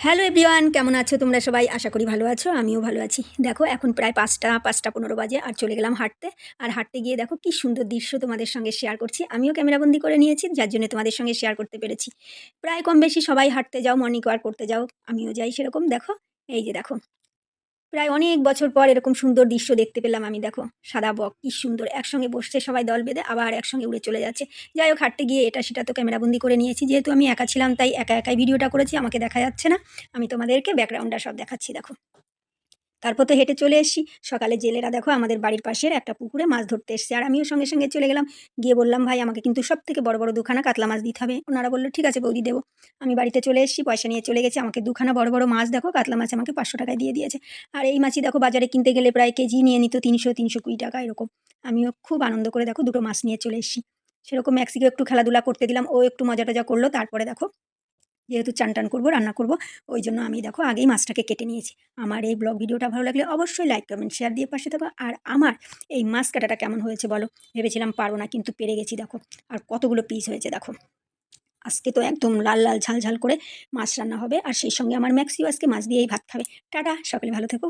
Hello everyone, কেমন আছো তোমরা সবাই? আশা করি ভালো আছো, আমিও ভালো আছি। দেখো এখন প্রায় ৫টা ৫টা ১৫ বাজে আর চলে গেলাম হাঁটতে। আর হাঁটতে গিয়ে দেখো কি সুন্দর দৃশ্য তোমাদের সঙ্গে শেয়ার করছি। আমিও ক্যামেরাবন্দি করে নিয়েছি, যার জন্য তোমাদের সঙ্গে শেয়ার করতে পেরেছি। প্রায় কম বেশি সবাই হাঁটতে যাও, মর্নিং ওয়াক করতে যাও, আমিও যাই সেরকম। দেখো, এই যে দেখো, প্রায় অনেক বছর পর এরকম সুন্দর দৃশ্য দেখতে পেলাম আমি। দেখো, সাদা বক কি সুন্দর একসঙ্গে বসছে, সবাই দল বেঁধে আবার একসঙ্গে উড়ে চলে যাচ্ছে। যাই হোক, হাঁটতে গিয়ে এটা সেটা তো ক্যামেরাবন্দি করে নিয়েছি। যেহেতু আমি একা ছিলাম তাই একা একাই ভিডিওটা করেছি, আমাকে দেখা যাচ্ছে না। আমি তোমাদেরকে ব্যাকগ্রাউন্ডটা সব দেখাচ্ছি। দেখো, তারপর তো হেঁটে চলে এসেছি। সকালে জেলেরা দেখো আমাদের বাড়ির পাশের একটা পুকুরে মাছ ধরতে এসছে, আর আমিও সঙ্গে সঙ্গে চলে গেলাম। গিয়ে বললাম, ভাই আমাকে কিন্তু সব থেকে বড় বড় দুখানা কাতলা মাছ দিতে হবে। ওনারা বললো ঠিক আছে বৌদি, দেবো। আমি বাড়িতে চলে এসেছি, পয়সা নিয়ে চলে গেছি। আমাকে দুখানা বড় বড় মাছ দেখো, কাতলা মাছ আমাকে ৫০০ টাকায় দিয়ে দিয়েছে। আর এই মাছই দেখো বাজারে কিনতে গেলে প্রায় কেজি নিয়ে নিত ৩০০ ৩২০ টাকা এরকম। আমিও খুব আনন্দ করে দেখো দুটো মাছ নিয়ে চলে এসেছি। সেরকম ম্যাক্সিকে একটু খেলাধুলা করতে দিলাম, ও একটু মজা টজা করলো। তারপরে দেখো, যেহেতু চান টান করবো, রান্না করবো, ওই জন্য আমি দেখো আগেই মাছটাকে কেটে নিয়েছি। আমার এই ব্লগ ভিডিওটা ভালো লাগলে অবশ্যই লাইক কমেন্ট শেয়ার দিয়ে পাশে থাকো। আর আমার এই মাছ কাটাটা কেমন হয়েছে বলো? ভেবেছিলাম পারবো না, কিন্তু পেরে গেছি। দেখো, আর কতগুলো পিস হয়েছে দেখো। আজকে তো একদম লাল লাল ঝাল ঝাল করে মাছ রান্না হবে, আর সেই সঙ্গে আমার ম্যাক্সিও আজকে মাছ দিয়েই ভাত খাবে। টাটা, সকলে ভালো থেকো।